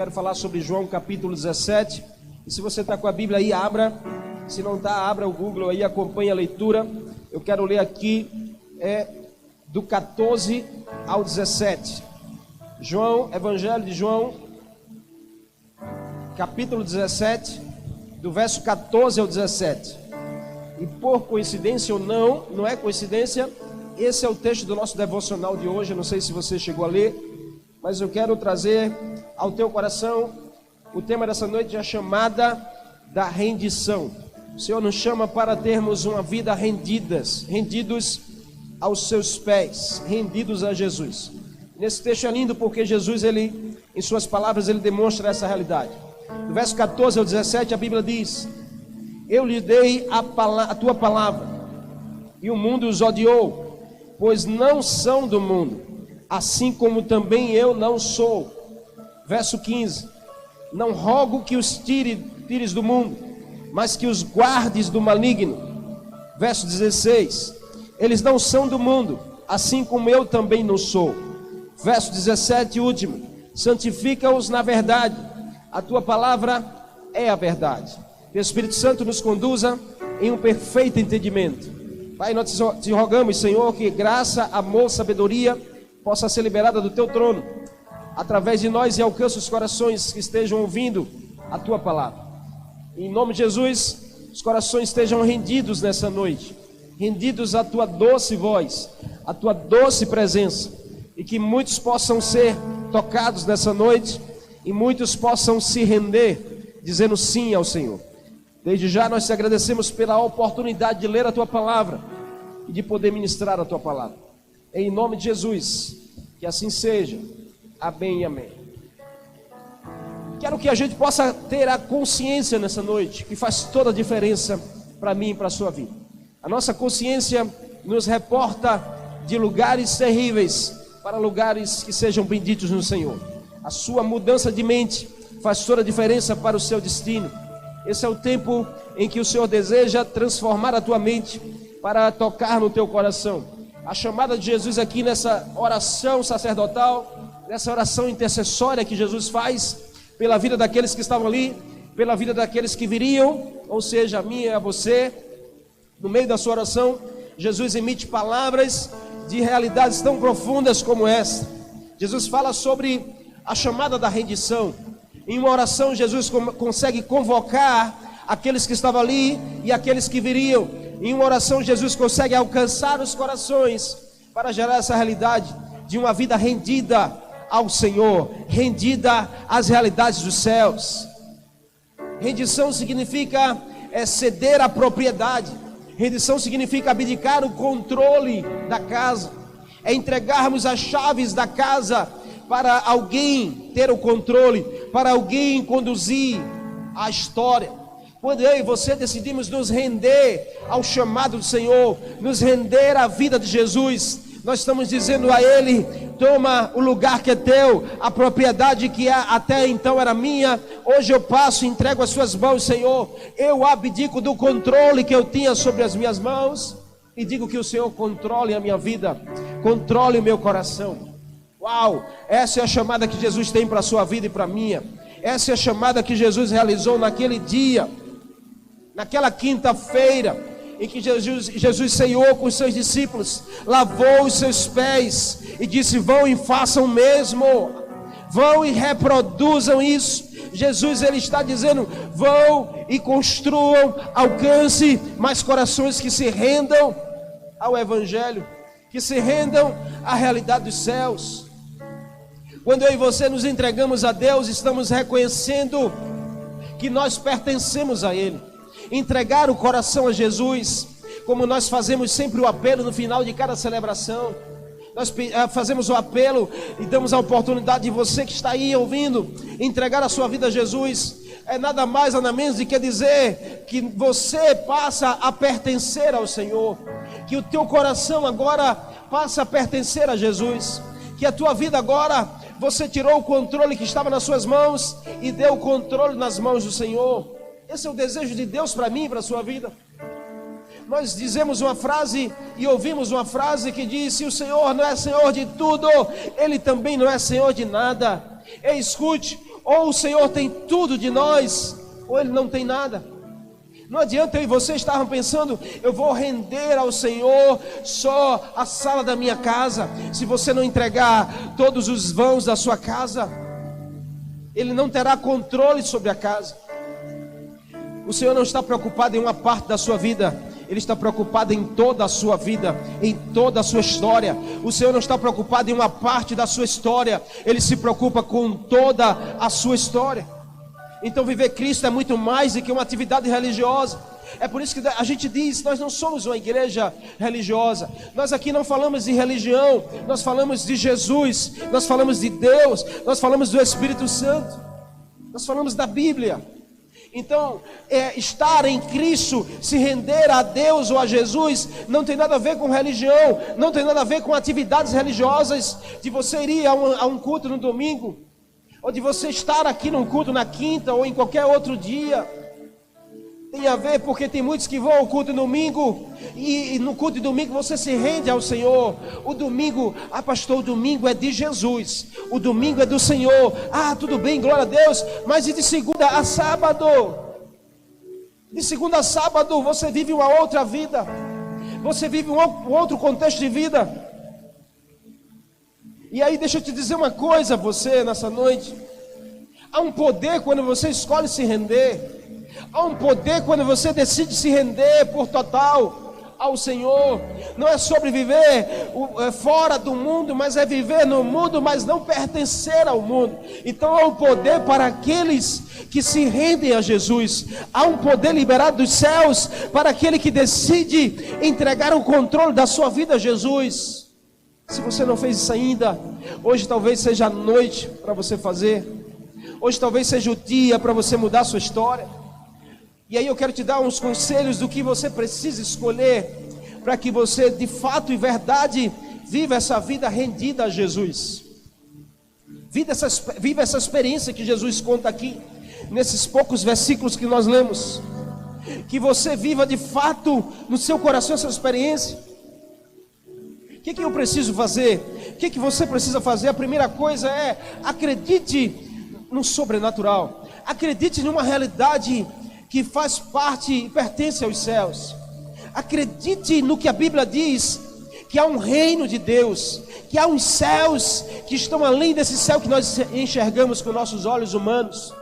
quero falar sobre João capítulo 17. E se você está com a Bíblia aí, abra. Se não está, abra o Google aí, acompanhe a leitura. Eu quero ler aqui do 14 ao 17. Evangelho de João, capítulo 17, do verso 14 ao 17. E por coincidência ou não, não é coincidência, esse é o texto do nosso devocional de hoje. Eu não sei se você chegou a ler, mas eu quero trazer ao teu coração o tema dessa noite, a chamada da rendição. O Senhor nos chama para termos uma vida rendidos aos seus pés, rendidos a Jesus. Nesse texto é lindo porque Jesus, ele, em suas palavras, ele demonstra essa realidade. No verso 14 ao 17, a Bíblia diz: eu lhe dei a tua palavra, e o mundo os odiou, pois não são do mundo, assim como também eu não sou. Verso 15: não rogo que os tires do mundo, mas que os guardes do maligno. Verso 16: eles não são do mundo, assim como eu também não sou. Verso 17, último: santifica-os na verdade, a tua palavra é a verdade. Que o Espírito Santo nos conduza em um perfeito entendimento. Pai, nós te rogamos, Senhor, que graça, amor, sabedoria possa ser liberada do teu trono, através de nós, e alcance os corações que estejam ouvindo a tua palavra. Em nome de Jesus, os corações estejam rendidos nessa noite, rendidos à tua doce voz, à tua doce presença, e que muitos possam ser tocados nessa noite, e muitos possam se render, dizendo sim ao Senhor. Desde já nós te agradecemos pela oportunidade de ler a tua palavra e de poder ministrar a tua palavra. Em nome de Jesus, que assim seja. Amém e amém. Quero que a gente possa ter a consciência nessa noite, que faz toda a diferença para mim e para a sua vida. A nossa consciência nos reporta de lugares terríveis para lugares que sejam benditos no Senhor. A sua mudança de mente faz toda a diferença para o seu destino. Esse é o tempo em que o Senhor deseja transformar a tua mente para tocar no teu coração. A chamada de Jesus aqui nessa oração sacerdotal, nessa oração intercessória que Jesus faz pela vida daqueles que estavam ali, pela vida daqueles que viriam, ou seja, a minha e a você. No meio da sua oração, Jesus emite palavras de realidades tão profundas como essa. Jesus fala sobre a chamada da rendição. Em uma oração, Jesus consegue convocar aqueles que estavam ali e aqueles que viriam. Em uma oração, Jesus consegue alcançar os corações para gerar essa realidade de uma vida rendida ao Senhor, rendida às realidades dos céus. Rendição significa ceder a propriedade. Rendição significa abdicar o controle da casa, é entregarmos as chaves da casa para alguém ter o controle, para alguém conduzir a história. Quando eu e você decidimos nos render ao chamado do Senhor, nos render à vida de Jesus, nós estamos dizendo a Ele: toma o lugar que é teu, a propriedade que até então era minha, hoje eu passo e entrego as suas mãos, Senhor. Eu abdico do controle que eu tinha sobre as minhas mãos e digo que o Senhor controle a minha vida, controle o meu coração. Uau, essa é a chamada que Jesus tem para a sua vida e para a minha. Essa é a chamada que Jesus realizou naquele dia, naquela quinta-feira, em que Jesus ceiou com os seus discípulos, lavou os seus pés e disse: vão e façam o mesmo, vão e reproduzam isso. Jesus, ele está dizendo: vão e construam, alcance mais corações que se rendam ao Evangelho, que se rendam à realidade dos céus. Quando eu e você nos entregamos a Deus, estamos reconhecendo que nós pertencemos a Ele. Entregar o coração a Jesus, como nós fazemos sempre o apelo no final de cada celebração. Nós fazemos o apelo e damos a oportunidade de você que está aí ouvindo, entregar a sua vida a Jesus. É nada mais, nada menos do que dizer que você passa a pertencer ao Senhor, que o teu coração agora passa a pertencer a Jesus, que a tua vida agora, você tirou o controle que estava nas suas mãos e deu o controle nas mãos do Senhor. Esse é o desejo de Deus para mim e para a sua vida. Nós dizemos uma frase e ouvimos uma frase que diz: se o Senhor não é Senhor de tudo, Ele também não é Senhor de nada. E escute, ou o Senhor tem tudo de nós, ou Ele não tem nada. Não adianta eu e você estarmos pensando, eu vou render ao Senhor só a sala da minha casa. Se você não entregar todos os vãos da sua casa, Ele não terá controle sobre a casa. O Senhor não está preocupado em uma parte da sua vida, Ele está preocupado em toda a sua vida, em toda a sua história. O Senhor não está preocupado em uma parte da sua história, Ele se preocupa com toda a sua história. Então viver Cristo é muito mais do que uma atividade religiosa. É por isso que a gente diz, nós não somos uma igreja religiosa. Nós aqui não falamos de religião, nós falamos de Jesus, nós falamos de Deus, nós falamos do Espírito Santo, nós falamos da Bíblia. Então, estar em Cristo, se render a Deus ou a Jesus, não tem nada a ver com religião, não tem nada a ver com atividades religiosas, de você ir a um culto no domingo, ou de você estar aqui num culto na quinta, ou em qualquer outro dia. Tem a ver porque tem muitos que vão ao culto domingo, e no culto de domingo você se rende ao Senhor. O domingo, pastor, o domingo é de Jesus, o domingo é do Senhor. Tudo bem, glória a Deus, mas e de segunda a sábado? De segunda a sábado você vive uma outra vida, você vive um outro contexto de vida. E aí deixa eu te dizer uma coisa, você nessa noite, há um poder quando você escolhe se render. Há um poder quando você decide se render por total ao Senhor. Não é sobre viver fora do mundo, mas é viver no mundo, mas não pertencer ao mundo. Então há um poder para aqueles que se rendem a Jesus. Há um poder liberado dos céus para aquele que decide entregar o controle da sua vida a Jesus. Se você não fez isso ainda, hoje talvez seja a noite para você fazer. Hoje talvez seja o dia para você mudar a sua história. E aí eu quero te dar uns conselhos do que você precisa escolher para que você de fato e verdade viva essa vida rendida a Jesus. Viva essa experiência que Jesus conta aqui, nesses poucos versículos que nós lemos. Que você viva de fato no seu coração essa experiência. O que eu preciso fazer? O que você precisa fazer? A primeira coisa é: acredite no sobrenatural. Acredite numa realidade que faz parte e pertence aos céus. Acredite no que a Bíblia diz, que há um reino de Deus, que há uns céus que estão além desse céu que nós enxergamos com nossos olhos humanos.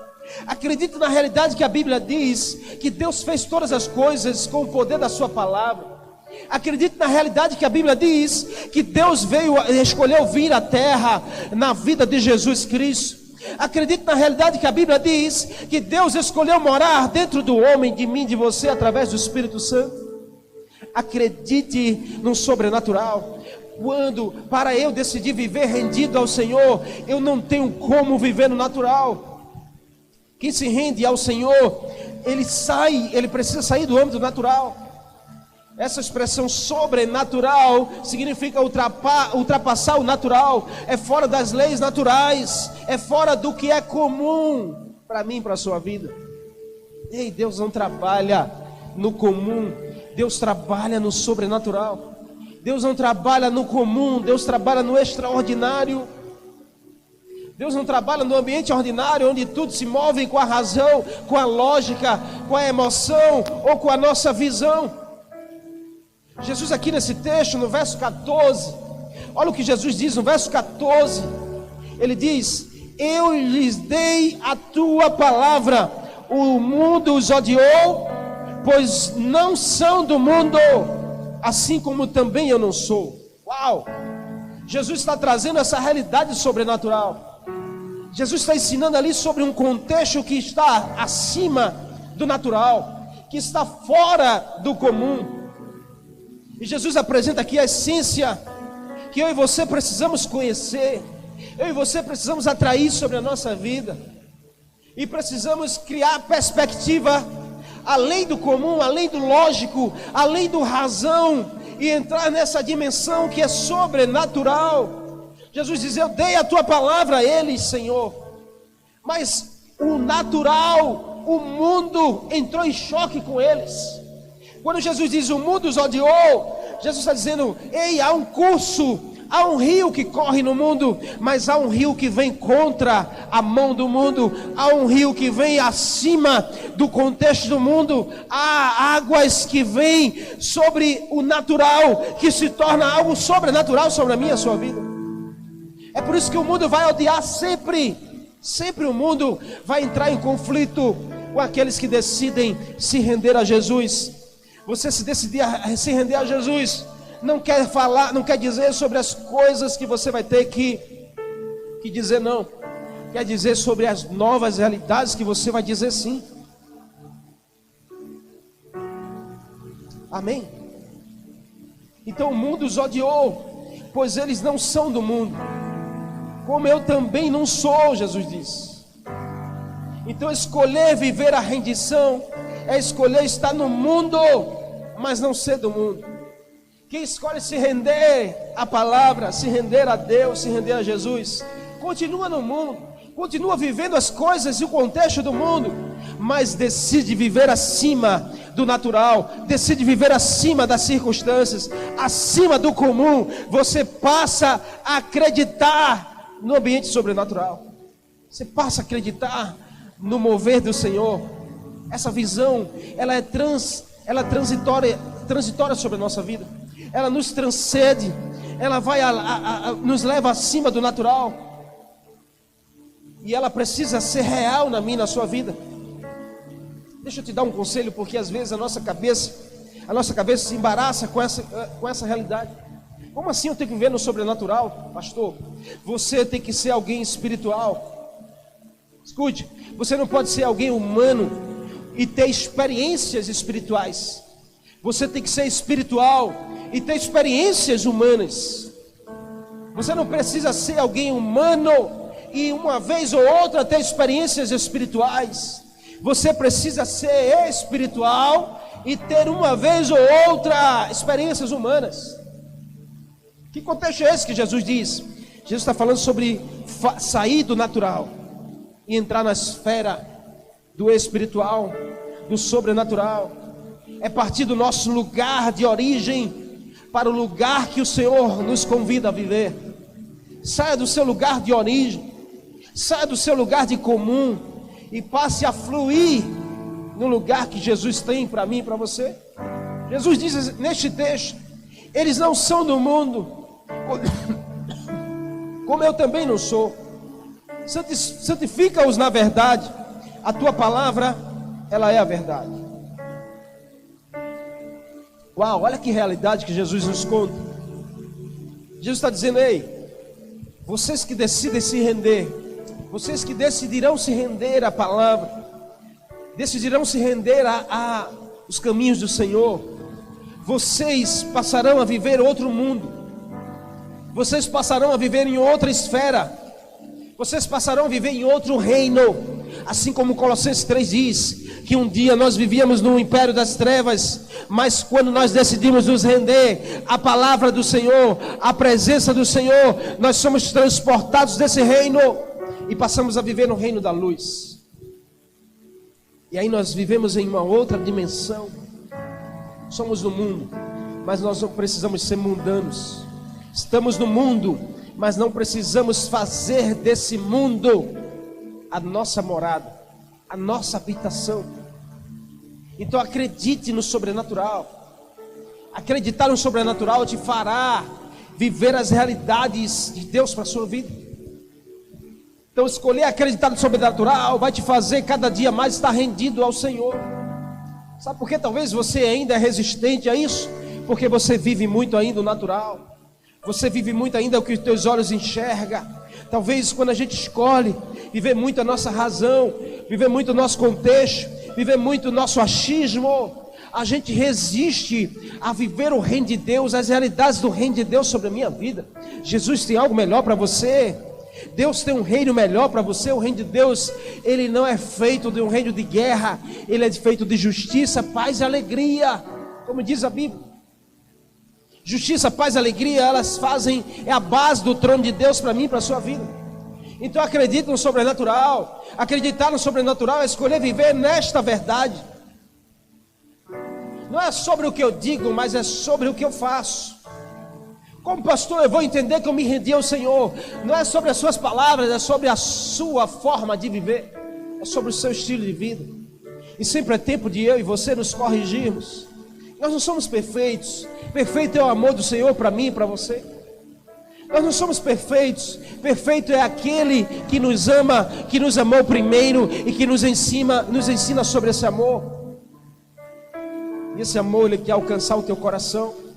Acredite na realidade que a Bíblia diz, que Deus fez todas as coisas com o poder da sua palavra. Acredite na realidade que a Bíblia diz, que Deus escolheu vir à terra na vida de Jesus Cristo. Acredite na realidade que a Bíblia diz, que Deus escolheu morar dentro do homem, de mim, de você, através do Espírito Santo. Acredite no sobrenatural. Quando, para eu decidir viver rendido ao Senhor, eu não tenho como viver no natural. Quem se rende ao Senhor, ele precisa sair do âmbito natural. Essa expressão sobrenatural significa ultrapassar o natural. É fora das leis naturais, é fora do que é comum para mim, para a sua vida. Ei, Deus não trabalha no comum, Deus trabalha no sobrenatural. Deus não trabalha no comum, Deus trabalha no extraordinário. Deus não trabalha no ambiente ordinário, onde tudo se move com a razão, com a lógica, com a emoção ou com a nossa visão. Jesus aqui nesse texto, no verso 14, olha o que Jesus diz no verso 14. Ele diz: eu lhes dei a tua palavra, o mundo os odiou, pois não são do mundo, assim como também eu não sou. Uau! Jesus está trazendo essa realidade sobrenatural. Jesus está ensinando ali sobre um contexto que está acima do natural, que está fora do comum. E Jesus apresenta aqui a essência que eu e você precisamos conhecer, eu e você precisamos atrair sobre a nossa vida, e precisamos criar perspectiva além do comum, além do lógico, além do razão, e entrar nessa dimensão que é sobrenatural. Jesus diz: eu dei a tua palavra a eles, Senhor, mas o natural, o mundo entrou em choque com eles. Quando Jesus diz o mundo os odiou, Jesus está dizendo: ei, há um curso Há um rio que corre no mundo, mas há um rio que vem contra a mão do mundo. Há um rio que vem acima do contexto do mundo. Há águas que vêm sobre o natural, que se torna algo sobrenatural sobre a minha e a sua vida. É por isso que o mundo vai odiar sempre. Sempre o mundo vai entrar em conflito com aqueles que decidem se render a Jesus. Você se decidir a se render a Jesus, não quer falar, não quer dizer sobre as coisas que você vai ter que dizer não. Quer dizer sobre as novas realidades que você vai dizer sim. Amém? Então o mundo os odiou, pois eles não são do mundo, como eu também não sou, Jesus disse. Então escolher viver a rendição é escolher estar no mundo, mas não ser do mundo. Quem escolhe se render à palavra, se render a Deus, se render a Jesus, continua no mundo, continua vivendo as coisas e o contexto do mundo, mas decide viver acima do natural, decide viver acima das circunstâncias, acima do comum. Você passa a acreditar no ambiente sobrenatural, você passa a acreditar no mover do Senhor. Essa visão, ela é transitória sobre a nossa vida. Ela nos transcende, ela vai nos leva acima do natural, e ela precisa ser real na minha e na sua vida. Deixa eu te dar um conselho, porque às vezes a nossa cabeça se embaraça com essa realidade. Como assim eu tenho que viver no sobrenatural, pastor? Você tem que ser alguém espiritual. Escute, você não pode ser alguém humano e ter experiências espirituais. Você tem que ser espiritual e ter experiências humanas. Você não precisa ser alguém humano e uma vez ou outra ter experiências espirituais. Você precisa ser espiritual e ter uma vez ou outra experiências humanas. Que contexto é esse que Jesus diz? Jesus está falando sobre sair do natural e entrar na esfera do espiritual, do sobrenatural. É partir do nosso lugar de origem para o lugar que o Senhor nos convida a viver. Saia do seu lugar de origem, saia do seu lugar de comum e passe a fluir no lugar que Jesus tem para mim e para você. Jesus diz neste texto: eles não são do mundo, como eu também não sou. Santifica-os na verdade, a tua palavra, ela é a verdade. Uau, olha que realidade que Jesus nos conta. Jesus está dizendo: ei, vocês que decidem se render, vocês que decidirão se render à palavra, decidirão se render a os caminhos do Senhor, vocês passarão a viver outro mundo, vocês passarão a viver em outra esfera, vocês passarão a viver em outro reino. Assim como Colossenses 3 diz, que um dia nós vivíamos no império das trevas, mas quando nós decidimos nos render à palavra do Senhor, à presença do Senhor, nós somos transportados desse reino e passamos a viver no reino da luz. E aí nós vivemos em uma outra dimensão. Somos do mundo, mas nós não precisamos ser mundanos. Estamos no mundo, mas não precisamos fazer desse mundo a nossa morada, a nossa habitação. Então acredite no sobrenatural. Acreditar no sobrenatural te fará viver as realidades de Deus para a sua vida. Então escolher acreditar no sobrenatural vai te fazer cada dia mais estar rendido ao Senhor. Sabe por que talvez você ainda é resistente a isso? Porque você vive muito ainda o natural. Você vive muito ainda o que os teus olhos enxergam. Talvez quando a gente escolhe viver muito a nossa razão, viver muito o nosso contexto, viver muito o nosso achismo, a gente resiste a viver o reino de Deus, as realidades do reino de Deus sobre a minha vida. Jesus tem algo melhor para você. Deus tem um reino melhor para você. O reino de Deus, ele não é feito de um reino de guerra, ele é feito de justiça, paz e alegria, como diz a Bíblia. Justiça, paz e alegria, elas fazem, é a base do trono de Deus para mim e para a sua vida. Então acredite no sobrenatural. Acreditar no sobrenatural é escolher viver nesta verdade. Não é sobre o que eu digo, mas é sobre o que eu faço. Como pastor, eu vou entender que eu me rendi ao Senhor. Não é sobre as suas palavras, é sobre a sua forma de viver, é sobre o seu estilo de vida. E sempre é tempo de eu e você nos corrigirmos. Nós não somos perfeitos. Perfeito é o amor do Senhor para mim e para você. Nós não somos perfeitos. Perfeito é aquele que nos ama, que nos amou primeiro e que nos ensina sobre esse amor. E esse amor, ele quer alcançar o teu coração.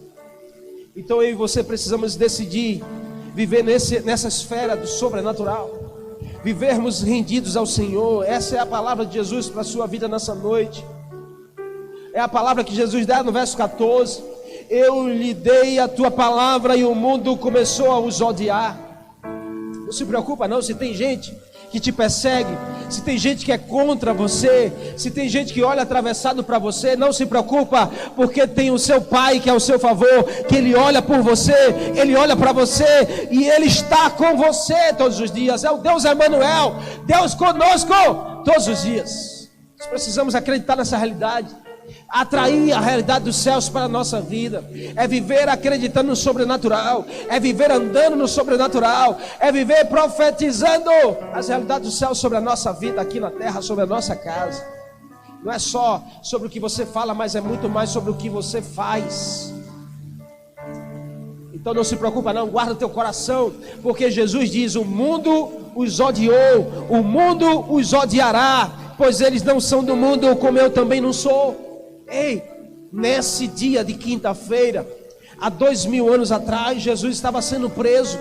Então eu e você precisamos decidir viver nessa esfera do sobrenatural, vivermos rendidos ao Senhor. Essa é a palavra de Jesus para a sua vida nessa noite. É a palavra que Jesus dá no verso 14. Eu lhe dei a tua palavra e o mundo começou a os odiar. Não se preocupa não se tem gente que te persegue, se tem gente que é contra você, se tem gente que olha atravessado para você. Não se preocupa, porque tem o seu Pai que é ao seu favor, que Ele olha por você, Ele olha para você e Ele está com você todos os dias. É o Deus Emanuel, Deus conosco todos os dias. Nós precisamos acreditar nessa realidade, atrair a realidade dos céus para a nossa vida. É viver acreditando no sobrenatural, é viver andando no sobrenatural, é viver profetizando as realidades dos céus sobre a nossa vida aqui na terra, sobre a nossa casa. Não é só sobre o que você fala, mas é muito mais sobre o que você faz. Então não se preocupa não, guarda o teu coração, porque Jesus diz: o mundo os odiou, o mundo os odiará, pois eles não são do mundo, como eu também não sou. Ei, nesse dia de quinta-feira, há 2000 anos atrás, Jesus estava sendo preso,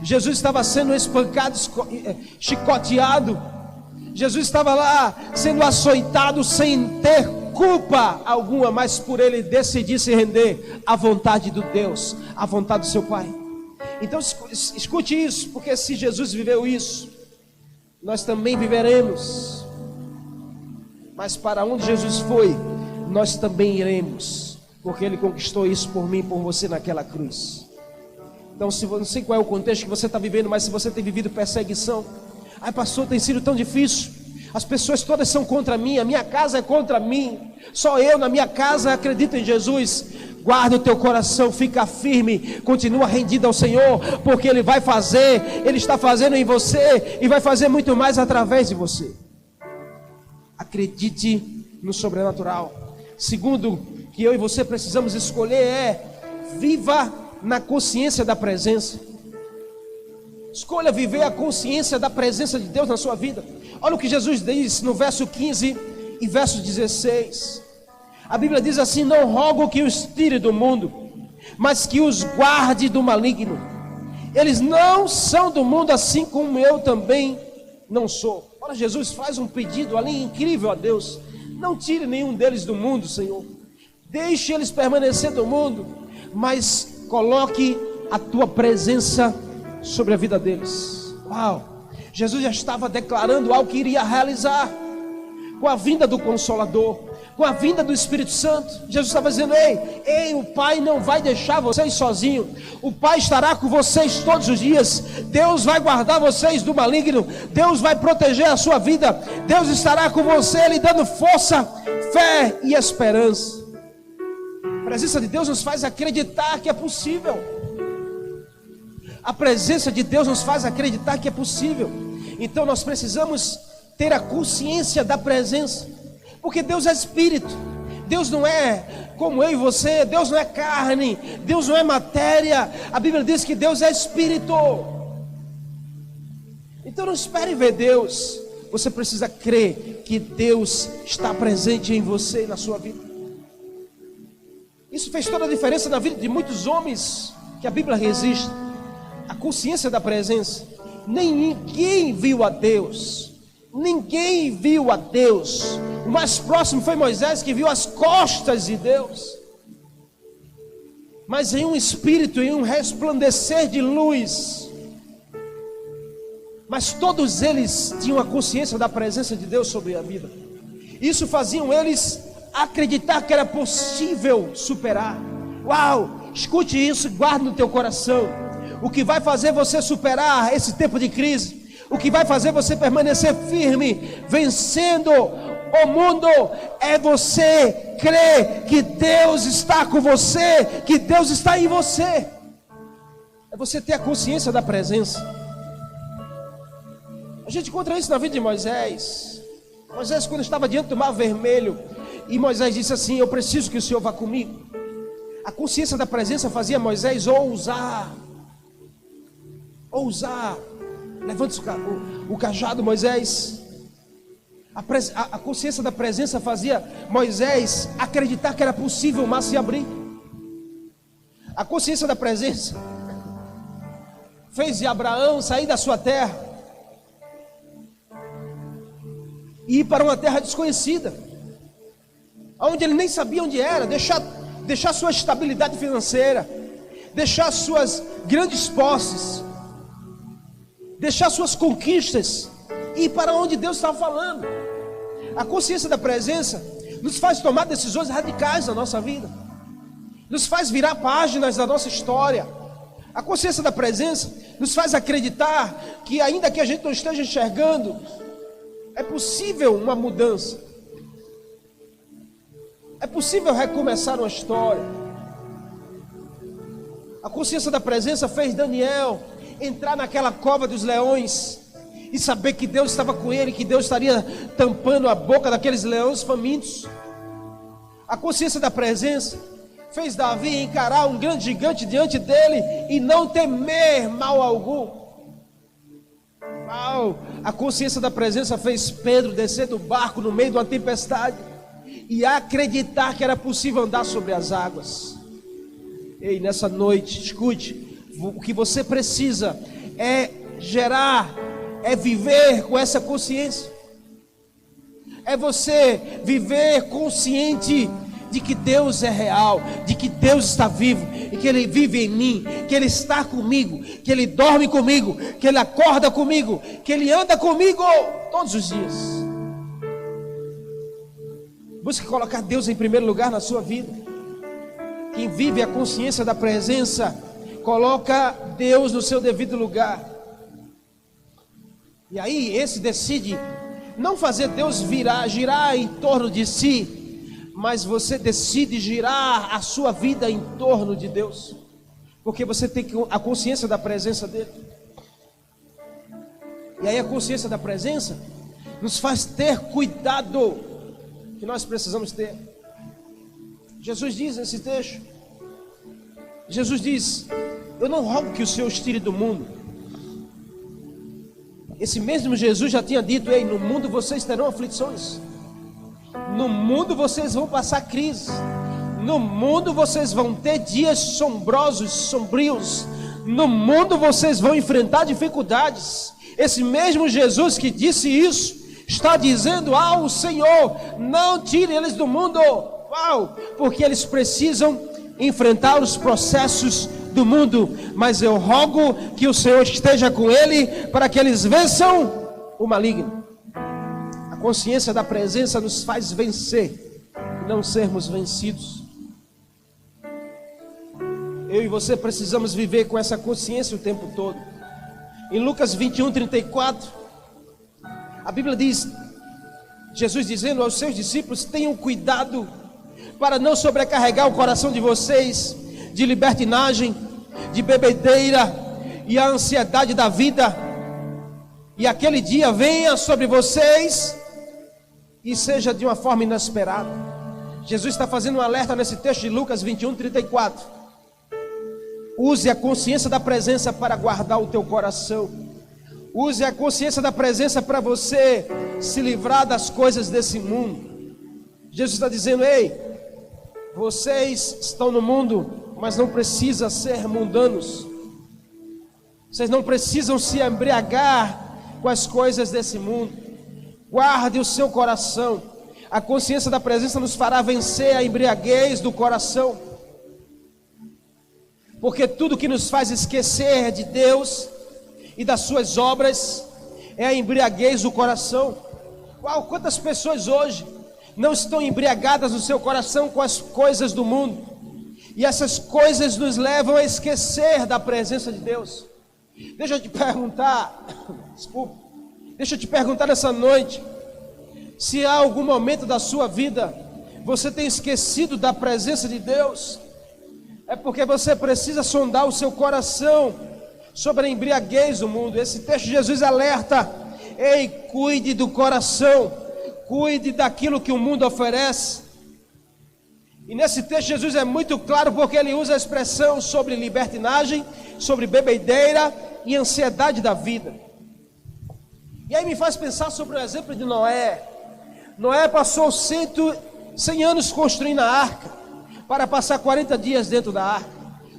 Jesus estava sendo espancado, chicoteado, Jesus estava lá sendo açoitado sem ter culpa alguma, mas por ele decidir se render à vontade do Deus, à vontade do seu Pai. Então escute isso, porque se Jesus viveu isso, nós também viveremos. Mas para onde Jesus foi, nós também iremos, porque Ele conquistou isso por mim e por você naquela cruz. Então, não sei qual é o contexto que você está vivendo, mas se você tem vivido perseguição, ai pastor, tem sido tão difícil, as pessoas todas são contra mim, a minha casa é contra mim, só eu na minha casa acredito em Jesus. Guarda o teu coração, fica firme, continua rendido ao Senhor, porque Ele vai fazer, Ele está fazendo em você e vai fazer muito mais através de você. Acredite no sobrenatural. Segundo que eu e você precisamos escolher é: viva na consciência da presença. Escolha viver a consciência da presença de Deus na sua vida. Olha o que Jesus diz no verso 15 e verso 16. A Bíblia diz assim: não rogo que os tire do mundo, mas que os guarde do maligno. Eles não são do mundo, assim como eu também não sou. Olha, Jesus faz um pedido ali incrível a Deus: não tire nenhum deles do mundo, Senhor. Deixe eles permanecer do mundo, mas coloque a tua presença sobre a vida deles. Uau! Jesus já estava declarando algo que iria realizar com a vinda do Consolador, com a vinda do Espírito Santo. Jesus estava dizendo: ei, o Pai não vai deixar vocês sozinhos, o Pai estará com vocês todos os dias, Deus vai guardar vocês do maligno, Deus vai proteger a sua vida, Deus estará com você, lhe dando força, fé e esperança. A presença de Deus nos faz acreditar que é possível. A presença de Deus nos faz acreditar que é possível. Então nós precisamos ter a consciência da presença, porque Deus é Espírito. Deus não é como eu e você, Deus não é carne, Deus não é matéria. A Bíblia diz que Deus é Espírito. Então não espere ver Deus, você precisa crer que Deus está presente em você e na sua vida. Isso fez toda a diferença na vida de muitos homens que a Bíblia registra. A consciência da presença. Ninguém viu a Deus. Ninguém viu a Deus. O mais próximo foi Moisés, que viu as costas de Deus. Mas em um espírito, em um resplandecer de luz. Mas todos eles tinham a consciência da presença de Deus sobre a vida. Isso faziam eles acreditar que era possível superar. Uau! Escute isso e guarde no teu coração. O que vai fazer você superar esse tempo de crise, o que vai fazer você permanecer firme, vencendo o mundo, é você crer que Deus está com você, que Deus está em você. É você ter a consciência da presença. A gente encontra isso na vida de Moisés. Moisés, quando estava diante do Mar Vermelho, e Moisés disse assim: eu preciso que o Senhor vá comigo. A consciência da presença fazia Moisés ousar. Levante o cajado, Moisés. A consciência da presença fazia Moisés acreditar que era possível o mar se abrir. A consciência da presença fez de Abraão sair da sua terra e ir para uma terra desconhecida, onde ele nem sabia onde era, deixar sua estabilidade financeira, deixar suas grandes posses, deixar suas conquistas e ir para onde Deus estava falando. A consciência da presença nos faz tomar decisões radicais na nossa vida, nos faz virar páginas da nossa história. A consciência da presença nos faz acreditar que, ainda que a gente não esteja enxergando, é possível uma mudança, é possível recomeçar uma história. A consciência da presença fez Daniel entrar naquela cova dos leões e saber que Deus estava com ele, que Deus estaria tampando a boca daqueles leões famintos. A consciência da presença fez Davi encarar um grande gigante diante dele e não temer mal algum. A consciência da presença fez Pedro descer do barco no meio de uma tempestade e acreditar que era possível andar sobre as águas. Ei, nessa noite, escute, o que você precisa é viver com essa consciência. É você viver consciente de que Deus é real, de que Deus está vivo, e que Ele vive em mim, que Ele está comigo, que Ele dorme comigo, que Ele acorda comigo, que Ele anda comigo todos os dias. Busque colocar Deus em primeiro lugar na sua vida. Quem vive a consciência da presença, coloca Deus no seu devido lugar. E aí esse decide não fazer Deus girar em torno de si, mas você decide girar a sua vida em torno de Deus, porque você tem a consciência da presença dele. E aí a consciência da presença nos faz ter cuidado que nós precisamos ter. Jesus diz nesse texto, Jesus diz: eu não rogo que o Senhor os tire do mundo. Esse mesmo Jesus já tinha dito: ei, no mundo vocês terão aflições, no mundo vocês vão passar crise, no mundo vocês vão ter dias sombrosos, sombrios, no mundo vocês vão enfrentar dificuldades. Esse mesmo Jesus que disse isso está dizendo ao Senhor: não tire eles do mundo. Porque eles precisam enfrentar os processos do mundo, mas eu rogo que o Senhor esteja com ele para que eles vençam o maligno. A consciência da presença nos faz vencer e não sermos vencidos. Eu e você precisamos viver com essa consciência o tempo todo. Em Lucas 21:34, a Bíblia diz, Jesus dizendo aos seus discípulos: tenham cuidado para não sobrecarregar o coração de vocês de libertinagem, de bebedeira e a ansiedade da vida, e aquele dia venha sobre vocês e seja de uma forma inesperada. Jesus está fazendo um alerta nesse texto de Lucas 21:34. Use a consciência da presença para guardar o teu coração. Use a consciência da presença para você se livrar das coisas desse mundo. Jesus está dizendo: ei, vocês estão no mundo, mas não precisam ser mundanos. Vocês não precisam se embriagar com as coisas desse mundo. Guarde o seu coração. A consciência da presença nos fará vencer a embriaguez do coração, porque tudo que nos faz esquecer de Deus e das suas obras é a embriaguez do coração. Quantas pessoas hoje não estão embriagadas no seu coração com as coisas do mundo, e essas coisas nos levam a esquecer da presença de Deus. Deixa eu te perguntar, deixa eu te perguntar nessa noite, se há algum momento da sua vida você tem esquecido da presença de Deus. é porque você precisa sondar o seu coração sobre a embriaguez do mundo. Esse texto de Jesus alerta: ei, cuide do coração, cuide daquilo que o mundo oferece. E nesse texto Jesus é muito claro, porque ele usa a expressão sobre libertinagem, sobre bebedeira e ansiedade da vida. E aí me faz pensar sobre o exemplo de Noé. Noé passou 100 anos construindo a arca, para passar 40 dias dentro da arca.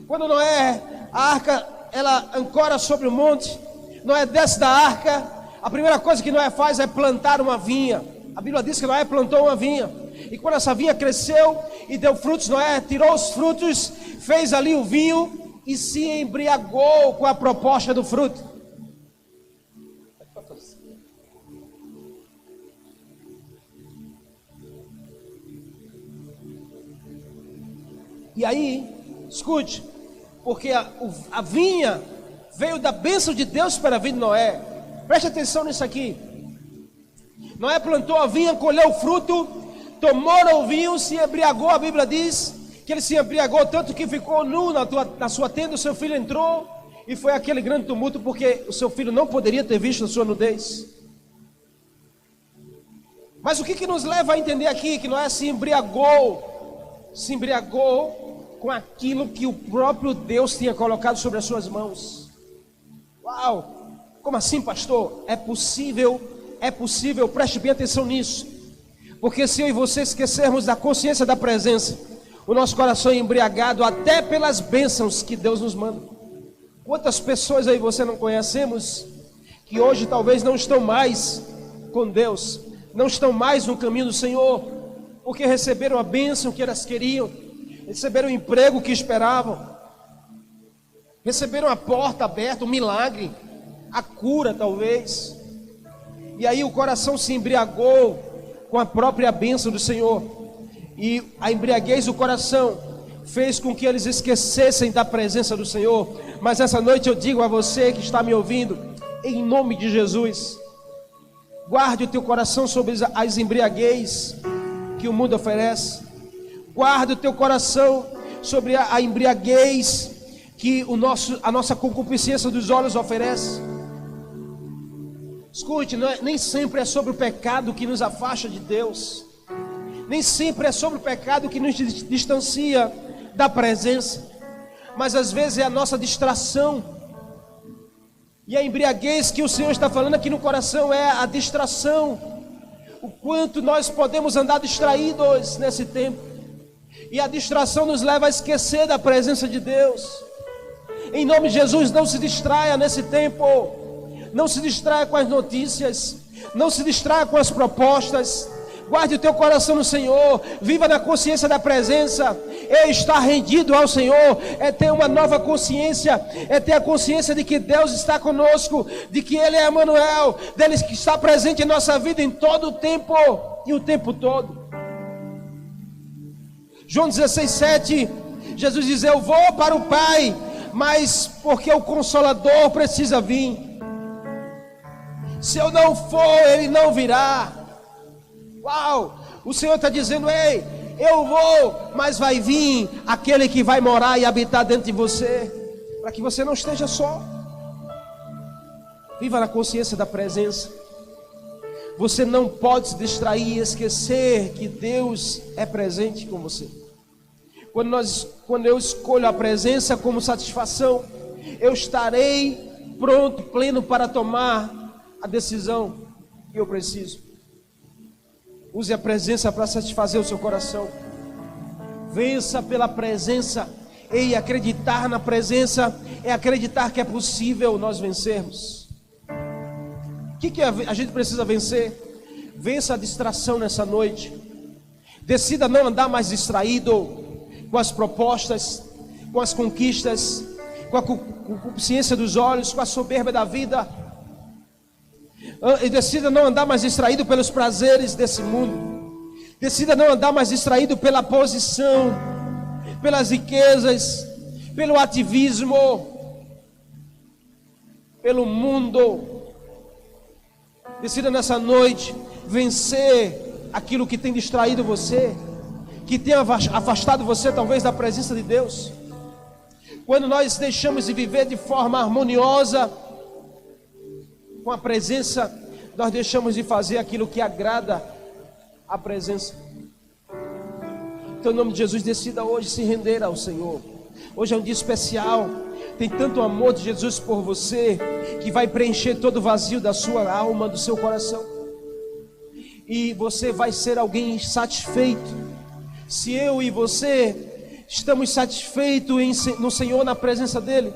Quando Noé, a arca, ela ancora sobre o monte, Noé desce da arca, a primeira coisa que Noé faz é plantar uma vinha. A Bíblia diz que Noé plantou uma vinha, e quando essa vinha cresceu e deu frutos, Noé tirou os frutos, fez ali o vinho e se embriagou com a proposta do fruto. E aí, escute, porque a vinha veio da bênção de Deus para a vida de Noé. Preste atenção nisso aqui. Noé plantou a vinha, colheu o fruto, tomou o vinho, se embriagou. A Bíblia diz que ele se embriagou tanto que ficou nu na sua tenda. O seu filho entrou e foi aquele grande tumulto, porque o seu filho não poderia ter visto a sua nudez. Mas o que nos leva a entender aqui? Que Noé se embriagou com aquilo que o próprio Deus tinha colocado sobre as suas mãos. Uau! Como assim, pastor? É possível, preste bem atenção nisso. Porque se eu e você esquecermos da consciência da presença, o nosso coração é embriagado até pelas bênçãos que Deus nos manda. Quantas pessoas aí você não conhecemos, que hoje talvez não estão mais com Deus, não estão mais no caminho do Senhor, porque receberam a bênção que elas queriam, receberam o emprego que esperavam, receberam a porta aberta, um milagre, a cura talvez, e aí o coração se embriagou com a própria bênção do Senhor, e a embriaguez do coração fez com que eles esquecessem da presença do Senhor. Mas essa noite eu digo a você que está me ouvindo, em nome de Jesus, guarde o teu coração sobre as embriaguez que o mundo oferece. Guarda o teu coração sobre a embriaguez que a nossa concupiscência dos olhos oferece. Escute, nem sempre é sobre o pecado que nos afasta de Deus. Nem sempre é sobre o pecado que nos distancia da presença. Mas às vezes é a nossa distração. E a embriaguez que o Senhor está falando aqui no coração é a distração. O quanto nós podemos andar distraídos nesse tempo. E a distração nos leva a esquecer da presença de Deus. Em nome de Jesus, não se distraia nesse tempo. Não se distraia com as notícias. Não se distraia com as propostas. Guarde o teu coração no Senhor. Viva na consciência da presença. É estar rendido ao Senhor. É ter uma nova consciência. É ter a consciência de que Deus está conosco. De que Ele é Emmanuel. Dele que está presente em nossa vida em todo o tempo. E o tempo todo. João 16:7, Jesus diz: eu vou para o Pai, mas porque o Consolador precisa vir. Se eu não for, Ele não virá. Uau! O Senhor está dizendo: ei, eu vou, mas vai vir aquele que vai morar e habitar dentro de você, para que você não esteja só. Viva na consciência da presença. Você não pode se distrair e esquecer que Deus é presente com você. Quando eu escolho a presença como satisfação, eu estarei pronto, pleno para tomar a decisão que eu preciso. Use a presença para satisfazer o seu coração. Vença pela presença. E acreditar na presença é acreditar que é possível nós vencermos. O que a gente precisa vencer? Vença a distração nessa noite. Decida não andar mais distraído com as propostas, com as conquistas, com a concupiscência dos olhos, com a soberba da vida. E decida não andar mais distraído pelos prazeres desse mundo. Decida não andar mais distraído pela posição, pelas riquezas, pelo ativismo, pelo mundo. Decida nessa noite vencer aquilo que tem distraído você, que tem afastado você talvez da presença de Deus. quando nós deixamos de viver de forma harmoniosa com a presença, nós deixamos de fazer aquilo que agrada a presença. Então, em nome de Jesus, decida hoje se render ao Senhor. Hoje é um dia especial. Tem tanto amor de Jesus por você, que vai preencher todo o vazio da sua alma, do seu coração. E você vai ser alguém satisfeito. Se eu e você estamos satisfeitos no Senhor, na presença dEle,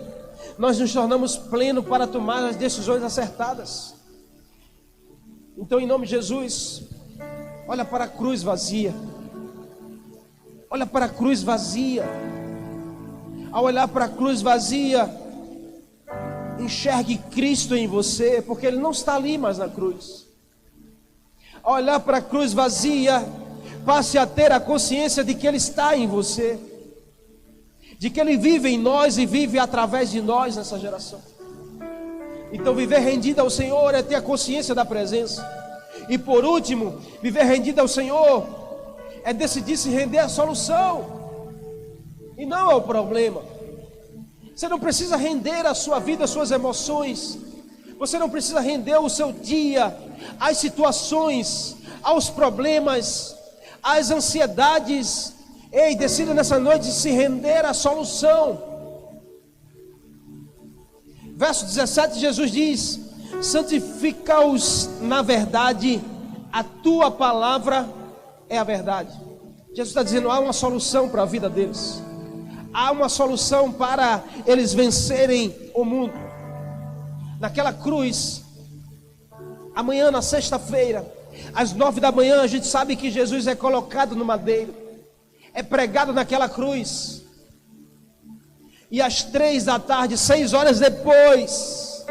nós nos tornamos plenos para tomar as decisões acertadas. Então, em nome de Jesus, olha para a cruz vazia. Olha para a cruz vazia. Ao olhar para a cruz vazia, enxergue Cristo em você, porque Ele não está ali mais na cruz. Ao olhar para a cruz vazia, passe a ter a consciência de que Ele está em você, de que Ele vive em nós e vive através de nós nessa geração. Então, viver rendido ao Senhor é ter a consciência da presença. E por último, viver rendido ao Senhor é decidir se render à solução e não ao problema. Você não precisa render a sua vida, as suas emoções. Você não precisa render o seu dia às situações, aos problemas, às ansiedades. Ei, decida nessa noite se render à solução. Verso 17, Jesus diz: santifica-os na verdade, a tua palavra é a verdade. Jesus está dizendo, há uma solução para a vida deles. Há uma solução para eles vencerem o mundo. Naquela cruz, amanhã na sexta-feira, às 9 da manhã, a gente sabe que Jesus é colocado no madeiro, é pregado naquela cruz. E às 3 da tarde, 6 horas depois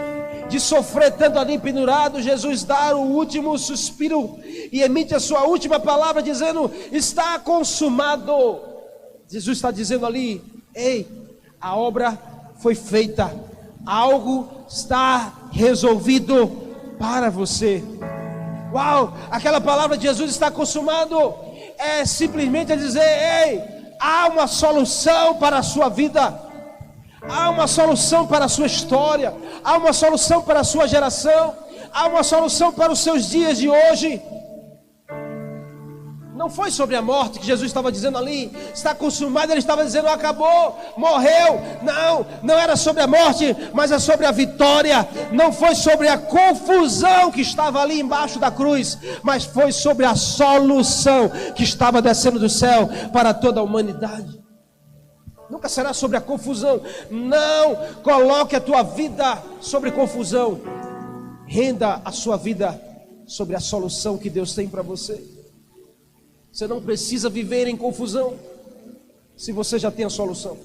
de sofrer tanto ali pendurado, Jesus dá o último suspiro e emite a sua última palavra dizendo, está consumado. Jesus está dizendo ali, ei, a obra foi feita, algo está resolvido para você. Uau, aquela palavra de Jesus está consumado, é simplesmente dizer, ei, há uma solução para a sua vida. Há uma solução para a sua história, há uma solução para a sua geração, há uma solução para os seus dias de hoje. Não foi sobre a morte que Jesus estava dizendo ali, está consumado, ele estava dizendo, acabou, morreu. Não era sobre a morte, mas é sobre a vitória. Não foi sobre a confusão que estava ali embaixo da cruz, mas foi sobre a solução que estava descendo do céu para toda a humanidade. Nunca será sobre a confusão. Não coloque a tua vida sobre confusão. Renda a sua vida sobre a solução que Deus tem para você. Você não precisa viver em confusão se você já tem a solução.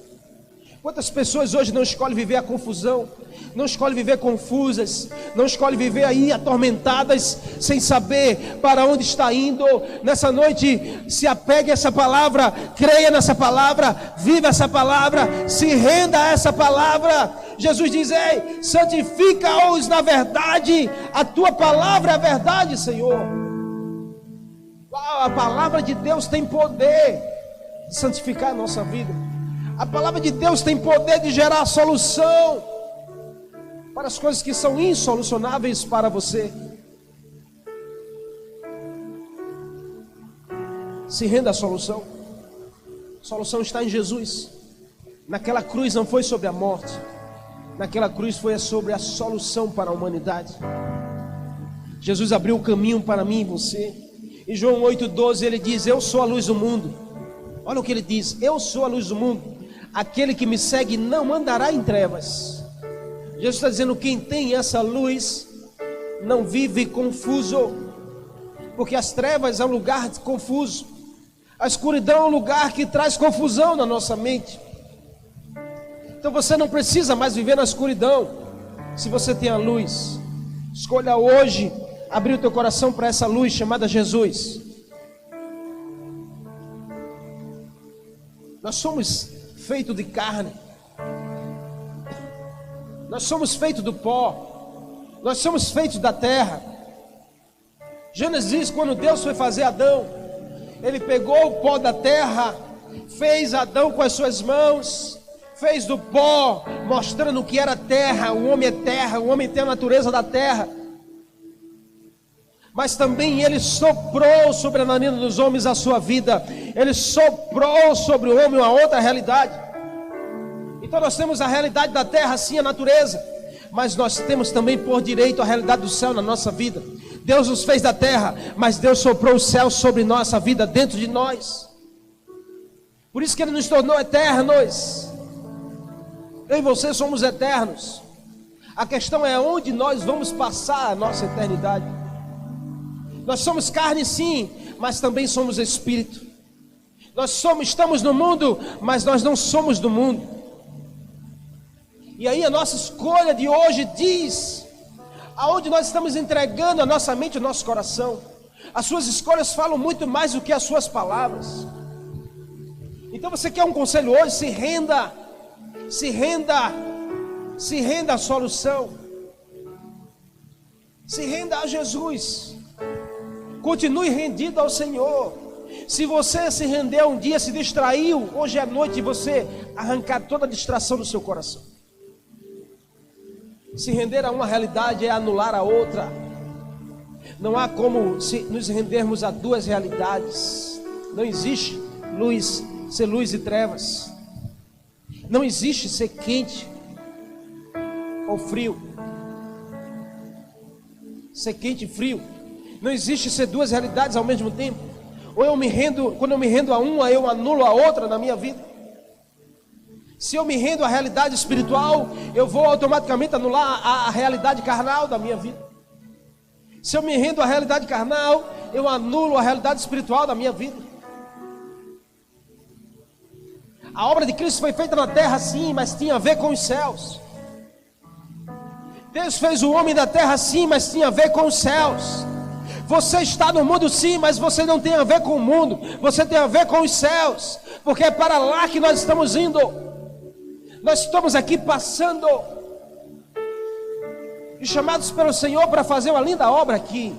Quantas pessoas hoje não escolhem viver a confusão, não escolhem viver confusas, não escolhem viver aí atormentadas, sem saber para onde está indo. Nessa noite, se apegue a essa palavra, creia nessa palavra, viva essa palavra, se renda a essa palavra. Jesus diz, ei, santifica-os na verdade, a tua palavra é a verdade, Senhor. A palavra de Deus tem poder de santificar a nossa vida. A palavra de Deus tem poder de gerar solução para as coisas que são insolucionáveis para você. Se renda à solução. A solução está em Jesus. Naquela cruz não foi sobre a morte, naquela cruz foi sobre a solução para a humanidade. Jesus abriu o caminho para mim e você. Em João 8,12 ele diz, eu sou a luz do mundo. Olha o que ele diz, eu sou a luz do mundo. Aquele que me segue não andará em trevas. Jesus está dizendo, quem tem essa luz não vive confuso, porque as trevas é um lugar confuso, a escuridão é um lugar que traz confusão na nossa mente. Então você não precisa mais viver na escuridão, se você tem a luz. Escolha hoje abrir o teu coração para essa luz chamada Jesus. Nós somos feitos de carne, nós somos feitos do pó, nós somos feitos da terra. Gênesis diz, quando Deus foi fazer Adão, ele pegou o pó da terra, fez Adão com as suas mãos, fez do pó, mostrando o que era terra. O homem é terra, o homem tem a natureza da terra. Mas também Ele soprou sobre a narina dos homens a sua vida. Ele soprou sobre o homem uma outra realidade. Então nós temos a realidade da terra, sim, a natureza. Mas nós temos também por direito a realidade do céu na nossa vida. Deus nos fez da terra, mas Deus soprou o céu sobre nossa vida, dentro de nós. Por isso que Ele nos tornou eternos. Eu e você somos eternos. A questão é onde nós vamos passar a nossa eternidade. Nós somos carne, sim, mas também somos espírito. Estamos no mundo, mas nós não somos do mundo. E aí a nossa escolha de hoje diz aonde nós estamos entregando a nossa mente e o nosso coração. As suas escolhas falam muito mais do que as suas palavras. Então você quer um conselho hoje? Se renda à solução. Se renda a Jesus. Continue rendido ao Senhor. Se você se rendeu um dia, se distraiu, hoje é noite de você arrancar toda a distração do seu coração. Se render a uma realidade é anular a outra. Não há como nos rendermos a duas realidades. Não existe ser luz e trevas. Não existe ser quente ou frio. Ser quente e frio. Não existe ser duas realidades ao mesmo tempo. Ou eu me rendo, quando eu me rendo a uma, eu anulo a outra na minha vida. Se eu me rendo à realidade espiritual, eu vou automaticamente anular a realidade carnal da minha vida. Se eu me rendo à realidade carnal, eu anulo a realidade espiritual da minha vida. A obra de Cristo foi feita na terra, sim, mas tinha a ver com os céus. Deus fez o homem da terra, sim, mas tinha a ver com os céus. Você está no mundo, sim, mas você não tem a ver com o mundo. Você tem a ver com os céus, porque é para lá que nós estamos indo. Nós estamos aqui passando e chamados pelo Senhor para fazer uma linda obra aqui.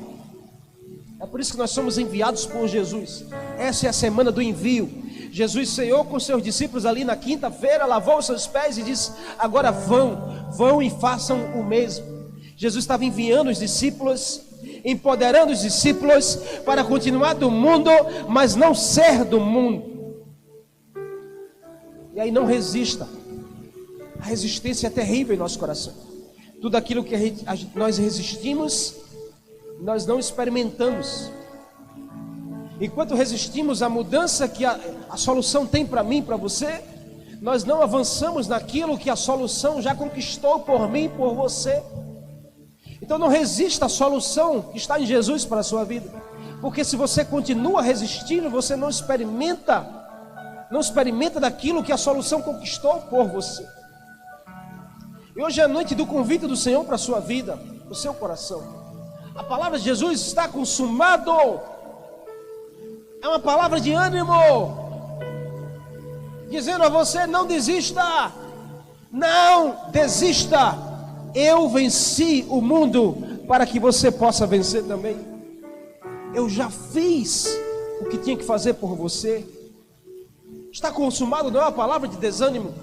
É por isso que nós somos enviados por Jesus. Essa é a semana do envio. Jesus ceou com seus discípulos ali na quinta-feira, lavou os seus pés e disse: agora vão e façam o mesmo. Jesus estava enviando os discípulos, empoderando os discípulos para continuar do mundo, mas não ser do mundo. E aí não resista. A resistência é terrível em nosso coração. Tudo aquilo que nós resistimos, nós não experimentamos. Enquanto resistimos à mudança que a solução tem para mim, para você, nós não avançamos naquilo que a solução já conquistou por mim, por você. Então não resista à solução que está em Jesus para a sua vida. Porque se você continua resistindo, você não experimenta daquilo que a solução conquistou por você. E hoje é a noite do convite do Senhor para a sua vida, para o seu coração. A palavra de Jesus está consumado. É uma palavra de ânimo, dizendo a você: não desista, não desista. Eu venci o mundo para que você possa vencer também. Eu já fiz o que tinha que fazer por você. Está consumado não é uma palavra de desânimo,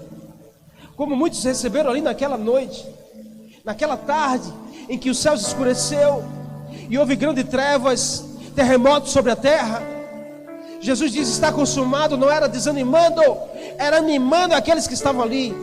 como muitos receberam ali naquela noite, naquela tarde em que os céus escureceu e houve grandes trevas, terremoto sobre a terra. Jesus diz: está consumado, não era desanimando, era animando aqueles que estavam ali,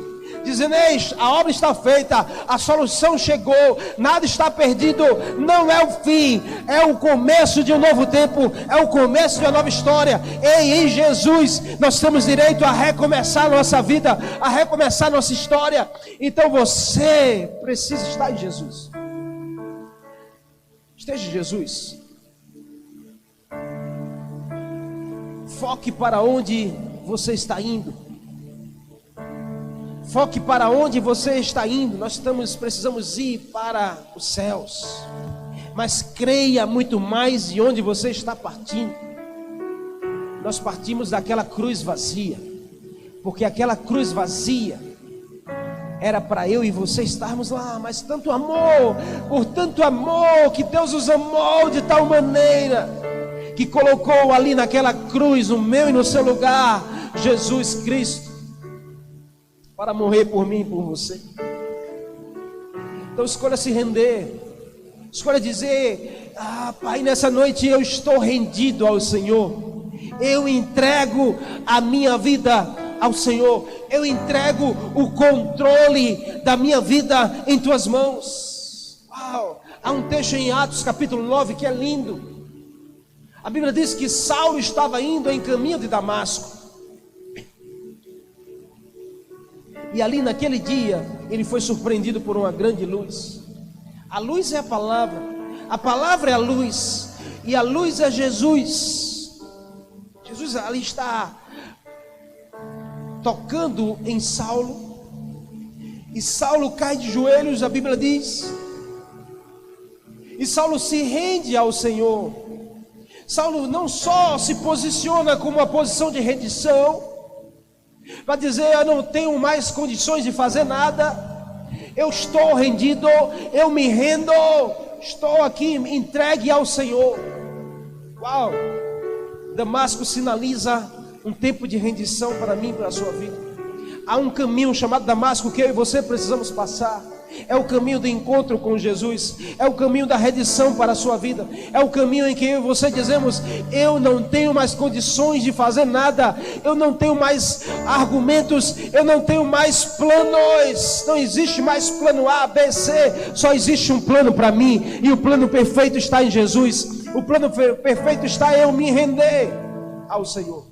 dizendo: eis, a obra está feita, a solução chegou, nada está perdido, não é o fim, é o começo de um novo tempo, é o começo de uma nova história. Ei, em Jesus nós temos direito a recomeçar nossa vida, a recomeçar nossa história. Então você precisa estar em Jesus. Esteja em Jesus. Foque para onde você está indo. Foque para onde você está indo. Nós precisamos ir para os céus. Mas creia muito mais de onde você está partindo. Nós partimos daquela cruz vazia, porque aquela cruz vazia era para eu e você estarmos lá. Mas tanto amor, por tanto amor, que Deus nos amou de tal maneira que colocou ali naquela cruz, no meu e no seu lugar, Jesus Cristo. para morrer por mim e por você. Então escolha se render, escolha dizer: Pai, nessa noite eu estou rendido ao Senhor, eu entrego a minha vida ao Senhor, eu entrego o controle da minha vida em tuas mãos. Uau! Há um texto em Atos capítulo 9 que é lindo. A Bíblia diz que Saulo estava indo em caminho de Damasco, e ali naquele dia ele foi surpreendido por uma grande luz. A luz é a palavra é a luz, e a luz é Jesus. Jesus ali está tocando em Saulo, e Saulo cai de joelhos, a Bíblia diz, e Saulo se rende ao Senhor. Saulo não só se posiciona como uma posição de rendição, para dizer: eu não tenho mais condições de fazer nada, eu estou rendido, eu me rendo, estou aqui entregue ao Senhor. Uau! Damasco sinaliza um tempo de rendição para mim e para a sua vida. Há um caminho chamado Damasco que eu e você precisamos passar. É o caminho do encontro com Jesus, é o caminho da rendição para a sua vida, é o caminho em que eu e você dizemos: eu não tenho mais condições de fazer nada, eu não tenho mais argumentos, eu não tenho mais planos, não existe mais plano A, B, C, só existe um plano para mim, e o plano perfeito está em Jesus. O plano perfeito está em eu me render ao Senhor.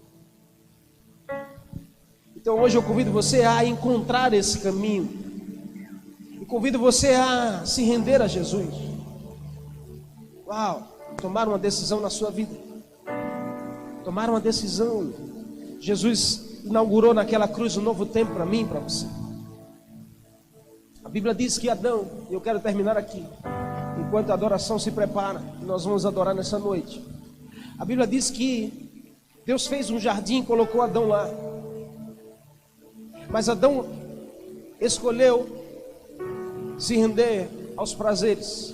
Então hoje eu convido você a encontrar esse caminho, convido você a se render a Jesus. Uau! Tomar uma decisão na sua vida, tomar uma decisão. Jesus inaugurou naquela cruz um novo tempo para mim e para você. A Bíblia diz que Adão, e eu quero terminar aqui, enquanto a adoração se prepara, nós vamos adorar nessa noite. A Bíblia diz que Deus fez um jardim e colocou Adão lá, mas Adão escolheu se render aos prazeres.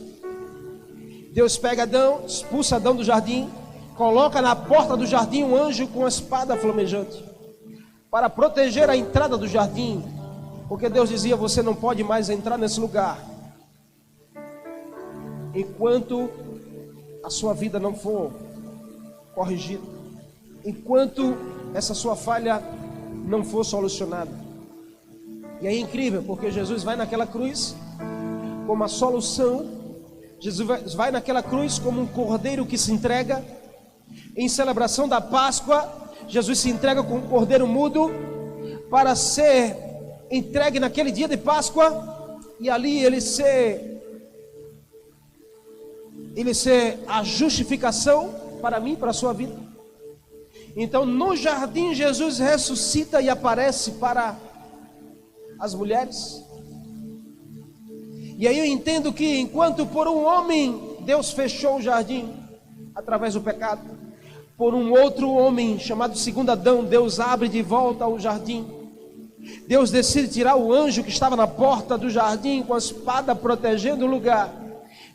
Deus pega Adão, expulsa Adão do jardim, coloca na porta do jardim um anjo com uma espada flamejante, para proteger a entrada do jardim, porque Deus dizia: você não pode mais entrar nesse lugar, enquanto a sua vida não for corrigida, enquanto essa sua falha não for solucionada. E é incrível, porque Jesus vai naquela cruz como a solução. Jesus vai naquela cruz como um cordeiro que se entrega. Em celebração da Páscoa, Jesus se entrega com um cordeiro mudo para ser entregue naquele dia de Páscoa, e ali ele ser a justificação para mim, para a sua vida. Então no jardim Jesus ressuscita e aparece para as mulheres. E aí eu entendo que enquanto por um homem Deus fechou o jardim através do pecado, por um outro homem chamado segundo Adão, Deus abre de volta o jardim. Deus decide tirar o anjo que estava na porta do jardim com a espada protegendo o lugar,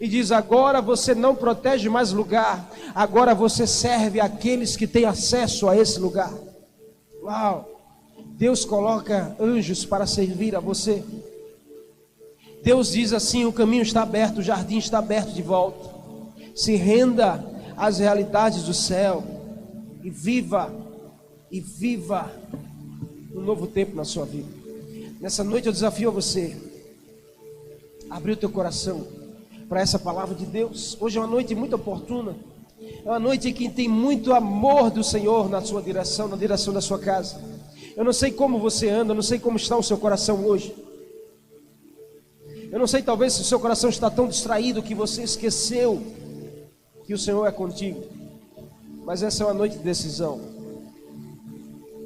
e diz: agora você não protege mais lugar, agora você serve aqueles que têm acesso a esse lugar. Uau! Deus coloca anjos para servir a você. Deus diz assim: o caminho está aberto, o jardim está aberto de volta. Se renda às realidades do céu e viva um novo tempo na sua vida. Nessa noite eu desafio a você a abrir o teu coração para essa palavra de Deus. Hoje é uma noite muito oportuna, é uma noite que tem muito amor do Senhor na sua direção, na direção da sua casa. Eu não sei como você anda, eu não sei como está o seu coração hoje. Eu não sei, talvez se o seu coração está tão distraído que você esqueceu que o Senhor é contigo. Mas essa é uma noite de decisão.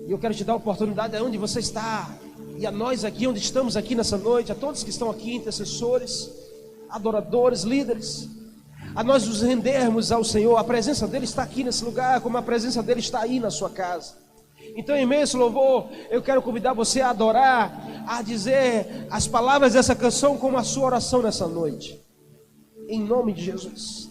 E eu quero te dar a oportunidade aonde você está, e a nós aqui, onde estamos aqui nessa noite, a todos que estão aqui, intercessores, adoradores, líderes, a nós nos rendermos ao Senhor. A presença dele está aqui nesse lugar, como a presença dele está aí na sua casa. Então, em meio a esse louvor, eu quero convidar você a adorar, a dizer as palavras dessa canção como a sua oração nessa noite, em nome de Jesus.